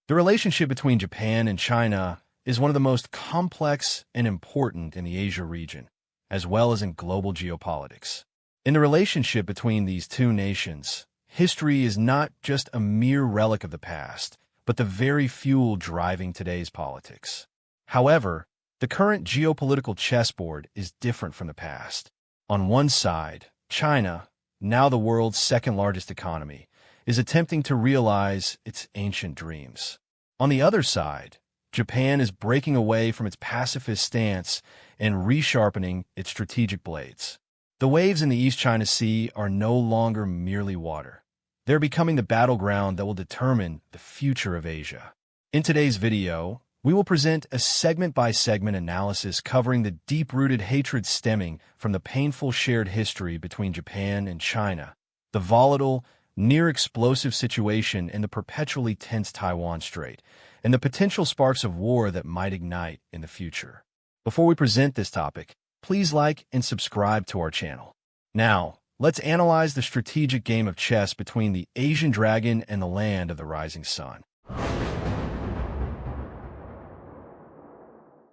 The relationship between Japan and China is one of the most complex and important in the Asia region, as well as in global geopolitics. In the relationship between these two nations, history is not just a mere relic of the past, but the very fuel driving today's politics. However, the current geopolitical chessboard is different from the past. On one side, China, now the world's second-largest economy, is attempting to realize its ancient dreams. On the other side, Japan is breaking away from its pacifist stance and resharpening its strategic blades. The waves in the East China Sea are no longer merely water. They're becoming the battleground that will determine the future of Asia. In today's video, we will present a segment-by-segment analysis covering the deep-rooted hatred stemming from the painful shared history between Japan and China, the volatile, near-explosive situation in the perpetually tense Taiwan Strait, and the potential sparks of war that might ignite in the future. Before we present this topic, please like and subscribe to our channel. Now, let's analyze the strategic game of chess between the Asian dragon and the land of the rising sun.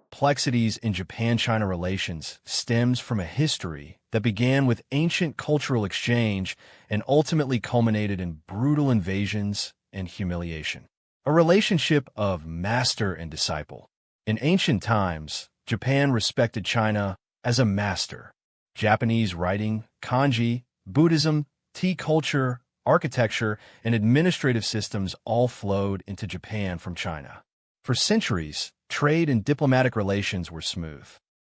Complexities in Japan-China relations stems from a history that began with ancient cultural exchange and ultimately culminated in brutal invasions and humiliation. A relationship of master and disciple. In ancient times, Japan respected China as a master. Japanese writing, kanji, Buddhism, tea culture, architecture, and administrative systems all flowed into Japan from China. For centuries, trade and diplomatic relations were smooth.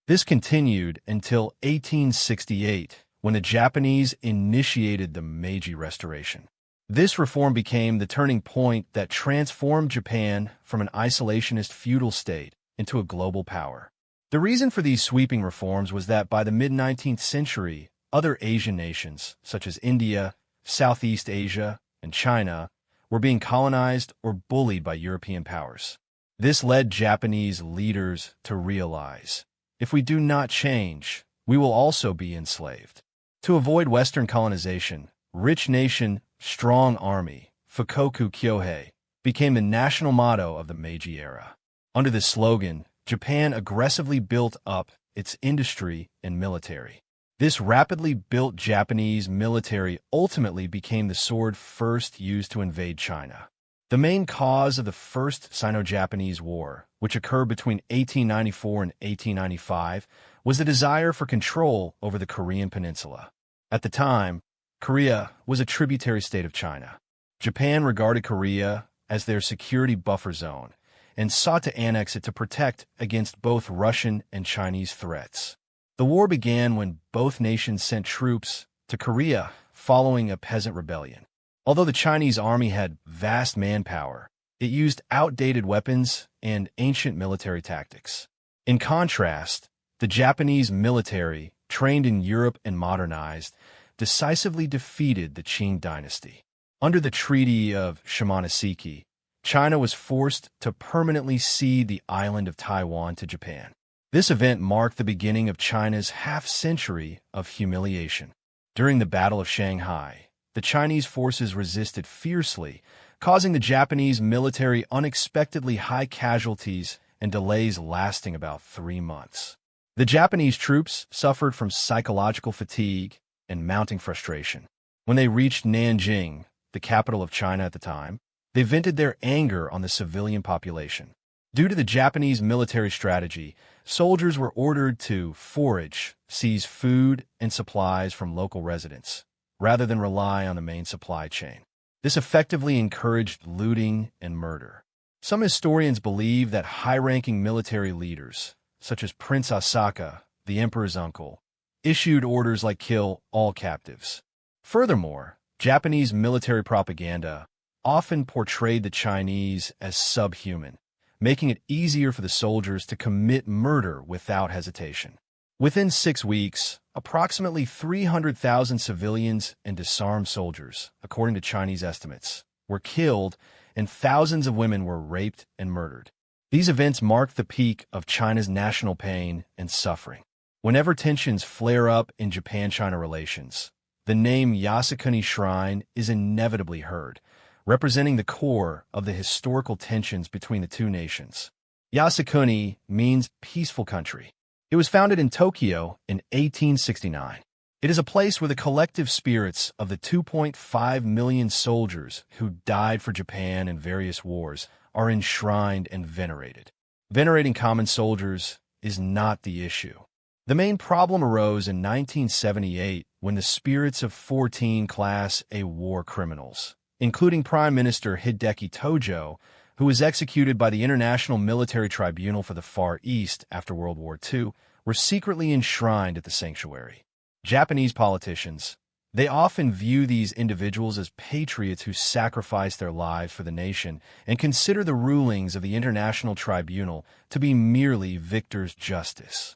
This continued until 1868, when the Japanese initiated the Meiji Restoration. This reform became the turning point that transformed Japan from an isolationist feudal state into a global power. The reason for these sweeping reforms was that by the mid-19th century, other Asian nations, such as India, Southeast Asia, and China, were being colonized or bullied by European powers. This led Japanese leaders to realize, if we do not change, we will also be enslaved. To avoid Western colonization, rich nation, strong army, Fukoku Kyohei, became the national motto of the Meiji era. Under this slogan, Japan aggressively built up its industry and military. This rapidly built Japanese military ultimately became the sword first used to invade China. The main cause of the First Sino-Japanese War, which occurred between 1894 and 1895, was the desire for control over the Korean peninsula. At the time, Korea was a tributary state of China. Japan regarded Korea as their security buffer zone and sought to annex it to protect against both Russian and Chinese threats. The war began when both nations sent troops to Korea following a peasant rebellion. Although the Chinese army had vast manpower, it used outdated weapons and ancient military tactics. In contrast, the Japanese military, trained in Europe and modernized, decisively defeated the Qing dynasty. Under the Treaty of Shimonoseki, China was forced to permanently cede the island of Taiwan to Japan. This event marked the beginning of China's half-century of humiliation. During the Battle of Shanghai, the Chinese forces resisted fiercely, causing the Japanese military unexpectedly high casualties and delays lasting about 3 months. The Japanese troops suffered from psychological fatigue and mounting frustration. When they reached Nanjing, the capital of China at the time, they vented their anger on the civilian population. Due to the Japanese military strategy, soldiers were ordered to forage, seize food and supplies from local residents, rather than rely on the main supply chain. This effectively encouraged looting and murder. Some historians believe that high-ranking military leaders, such as Prince Asaka, the emperor's uncle, issued orders like kill all captives. Furthermore, Japanese military propaganda often portrayed the Chinese as subhuman, making it easier for the soldiers to commit murder without hesitation. Within 6 weeks, approximately 300,000 civilians and disarmed soldiers, according to Chinese estimates, were killed and thousands of women were raped and murdered. These events marked the peak of China's national pain and suffering. Whenever tensions flare up in Japan-China relations, the name Yasukuni Shrine is inevitably heard, representing the core of the historical tensions between the two nations. Yasukuni means peaceful country. It was founded in Tokyo in 1869. It is a place where the collective spirits of the 2.5 million soldiers who died for Japan in various wars are enshrined and venerated. Venerating common soldiers is not the issue. The main problem arose in 1978 when the spirits of 14 Class A war criminals, including Prime Minister Hideki Tojo, who was executed by the International Military Tribunal for the Far East after World War II, were secretly enshrined at the sanctuary. Japanese politicians, they often view these individuals as patriots who sacrificed their lives for the nation and consider the rulings of the International Tribunal to be merely victor's justice.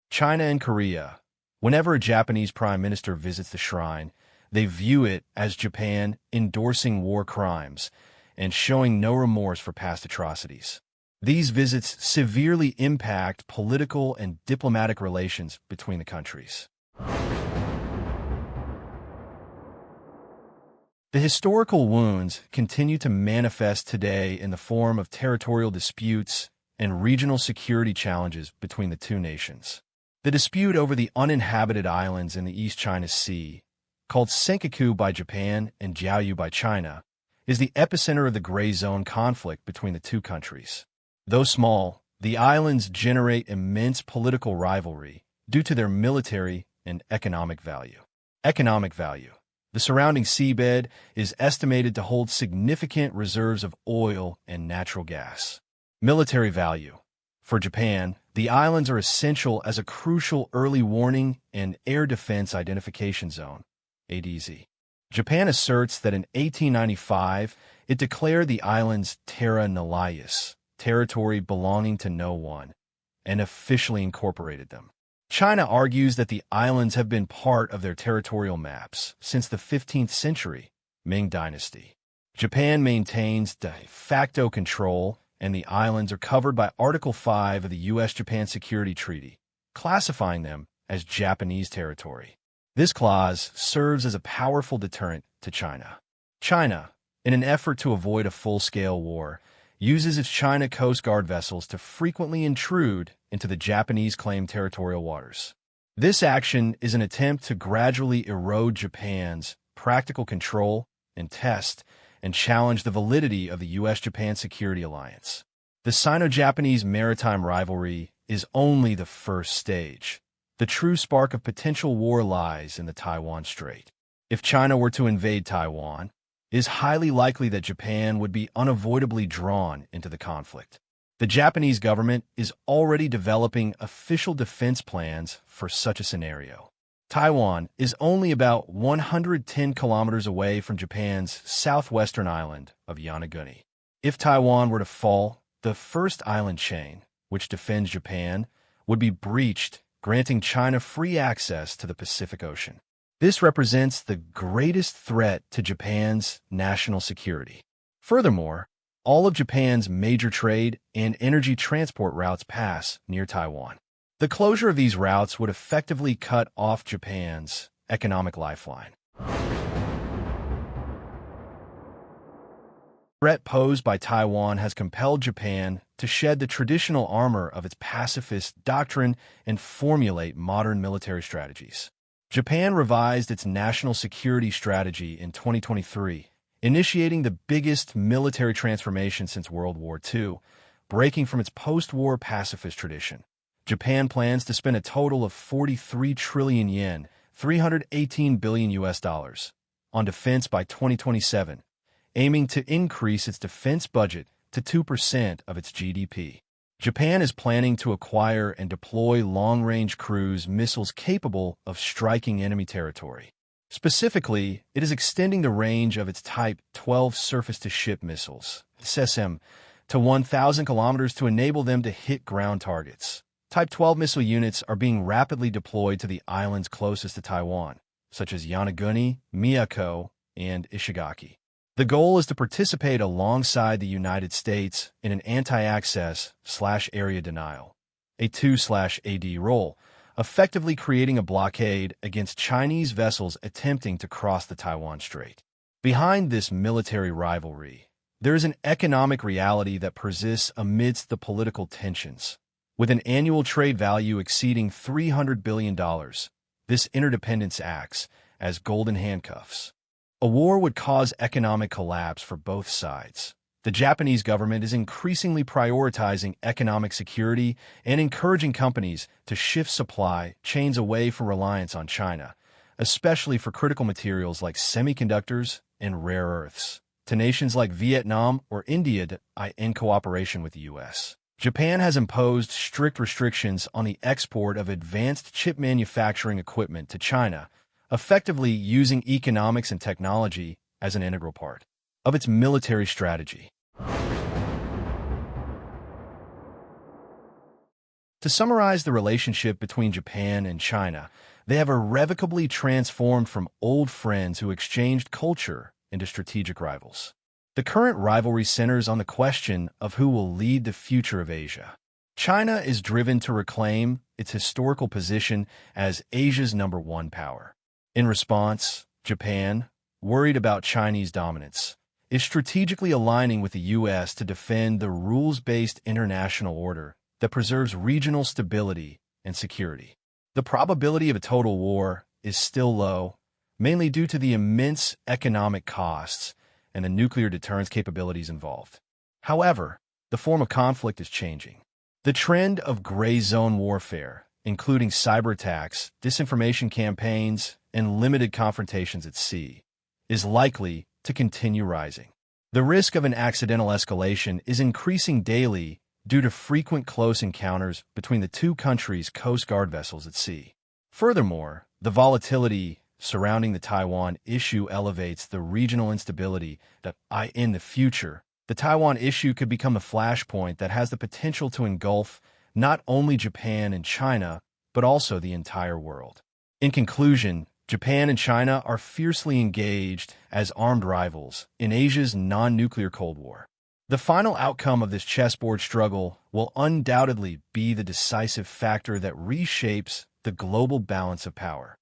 China and Korea, whenever a Japanese prime minister visits the shrine, they view it as Japan endorsing war crimes and showing no remorse for past atrocities. These visits severely impact political and diplomatic relations between the countries. The historical wounds continue to manifest today in the form of territorial disputes and regional security challenges between the two nations. The dispute over the uninhabited islands in the East China Sea, called Senkaku by Japan and Jiaoyu by China, is the epicenter of the gray zone conflict between the two countries. Though small, the islands generate immense political rivalry due to their military and economic value. Economic value. The surrounding seabed is estimated to hold significant reserves of oil and natural gas. Military value. For Japan, the islands are essential as a crucial early warning and air defense identification zone, ADZ. Japan asserts that in 1895, it declared the islands terra nullius, territory belonging to no one, and officially incorporated them. China argues that the islands have been part of their territorial maps since the 15th century, Ming Dynasty. Japan maintains de facto control, and the islands are covered by Article 5 of the U.S.-Japan Security Treaty, classifying them as Japanese territory. This clause serves as a powerful deterrent to China. China, in an effort to avoid a full-scale war, uses its China Coast Guard vessels to frequently intrude into the Japanese-claimed territorial waters. This action is an attempt to gradually erode Japan's practical control and test and challenge the validity of the U.S.-Japan security alliance. The Sino-Japanese maritime rivalry is only the first stage. The true spark of potential war lies in the Taiwan Strait. If China were to invade Taiwan, it is highly likely that Japan would be unavoidably drawn into the conflict. The Japanese government is already developing official defense plans for such a scenario. Taiwan is only about 110 kilometers away from Japan's southwestern island of Yonaguni. If Taiwan were to fall, the first island chain, which defends Japan, would be breached, granting China free access to the Pacific Ocean. This represents the greatest threat to Japan's national security. Furthermore, all of Japan's major trade and energy transport routes pass near Taiwan. The closure of these routes would effectively cut off Japan's economic lifeline. The threat posed by Taiwan has compelled Japan to shed the traditional armor of its pacifist doctrine and formulate modern military strategies. Japan revised its national security strategy in 2023, initiating the biggest military transformation since World War II, breaking from its post-war pacifist tradition. Japan plans to spend a total of 43 trillion yen, $318 billion on defense by 2027, aiming to increase its defense budget to 2% of its GDP. Japan is planning to acquire and deploy long-range cruise missiles capable of striking enemy territory. Specifically, it is extending the range of its Type 12 surface-to-ship missiles, SSM, to 1,000 kilometers to enable them to hit ground targets. Type 12 missile units are being rapidly deployed to the islands closest to Taiwan, such as Yonaguni, Miyako, and Ishigaki. The goal is to participate alongside the United States in an anti-access/area denial, a 2/AD role, effectively creating a blockade against Chinese vessels attempting to cross the Taiwan Strait. Behind this military rivalry, there is an economic reality that persists amidst the political tensions. With an annual trade value exceeding $300 billion, this interdependence acts as golden handcuffs. A war would cause economic collapse for both sides. The Japanese government is increasingly prioritizing economic security and encouraging companies to shift supply chains away from reliance on China, especially for critical materials like semiconductors and rare earths, to nations like Vietnam or India in cooperation with the U.S. Japan has imposed strict restrictions on the export of advanced chip manufacturing equipment to China, effectively using economics and technology as an integral part of its military strategy. To summarize the relationship between Japan and China, they have irrevocably transformed from old friends who exchanged culture into strategic rivals. The current rivalry centers on the question of who will lead the future of Asia. China is driven to reclaim its historical position as Asia's #1 power. In response, Japan, worried about Chinese dominance, is strategically aligning with the U.S. to defend the rules-based international order that preserves regional stability and security. The probability of a total war is still low, mainly due to the immense economic costs and the nuclear deterrence capabilities involved. However, the form of conflict is changing. The trend of gray zone warfare, including cyber attacks, disinformation campaigns, and limited confrontations at sea, is likely to continue rising. The risk of an accidental escalation is increasing daily due to frequent close encounters between the two countries' Coast Guard vessels at sea. Furthermore, the volatility surrounding the Taiwan issue elevates the regional instability that, in the future, the Taiwan issue could become a flashpoint that has the potential to engulf not only Japan and China, but also the entire world. In conclusion, Japan and China are fiercely engaged as armed rivals in Asia's non-nuclear Cold War. The final outcome of this chessboard struggle will undoubtedly be the decisive factor that reshapes the global balance of power.